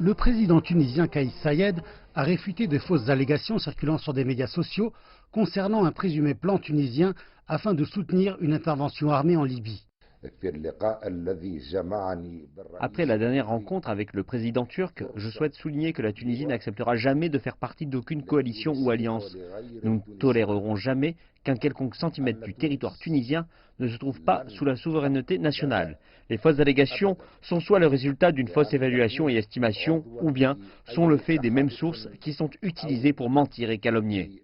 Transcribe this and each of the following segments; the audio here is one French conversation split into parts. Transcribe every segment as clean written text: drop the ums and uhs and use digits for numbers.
Le président tunisien Kais Saied a réfuté de fausses allégations circulant sur des médias sociaux concernant un présumé plan tunisien afin de soutenir une intervention armée en Libye. Après la dernière rencontre avec le président turc, je souhaite souligner que la Tunisie n'acceptera jamais de faire partie d'aucune coalition ou alliance. Nous ne tolérerons jamais qu'un quelconque centimètre du territoire tunisien ne se trouve pas sous la souveraineté nationale. Les fausses allégations sont soit le résultat d'une fausse évaluation et estimation, ou bien sont le fait des mêmes sources qui sont utilisées pour mentir et calomnier.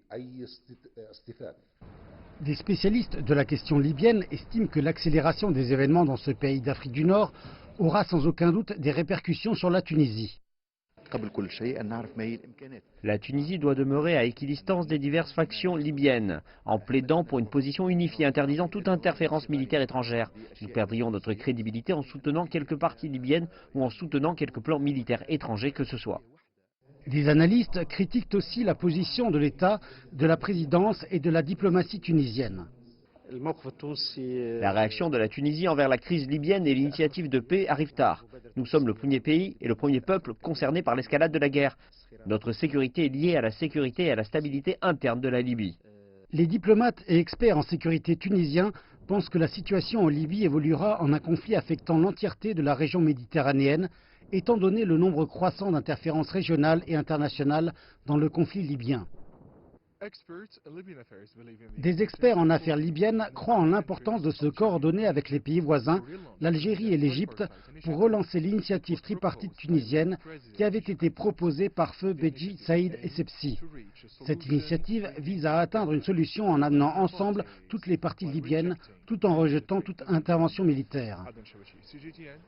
Des spécialistes de la question libyenne estiment que l'accélération des événements dans ce pays d'Afrique du Nord aura sans aucun doute des répercussions sur la Tunisie. La Tunisie doit demeurer à équidistance des diverses factions libyennes, en plaidant pour une position unifiée interdisant toute interférence militaire étrangère. Nous perdrions notre crédibilité en soutenant quelques parties libyennes ou en soutenant quelques plans militaires étrangers que ce soit. Des analystes critiquent aussi la position de l'État, de la présidence et de la diplomatie tunisienne. La réaction de la Tunisie envers la crise libyenne et l'initiative de paix arrivent tard. Nous sommes le premier pays et le premier peuple concerné par l'escalade de la guerre. Notre sécurité est liée à la sécurité et à la stabilité interne de la Libye. Les diplomates et experts en sécurité tunisiens pensent que la situation en Libye évoluera en un conflit affectant l'entièreté de la région méditerranéenne, étant donné le nombre croissant d'interférences régionales et internationales dans le conflit libyen. Des experts en affaires libyennes croient en l'importance de se coordonner avec les pays voisins, l'Algérie et l'Égypte, pour relancer l'initiative tripartite tunisienne qui avait été proposée par feu Béji Saïd Essebsi. Cette initiative vise à atteindre une solution en amenant ensemble toutes les parties libyennes, tout en rejetant toute intervention militaire.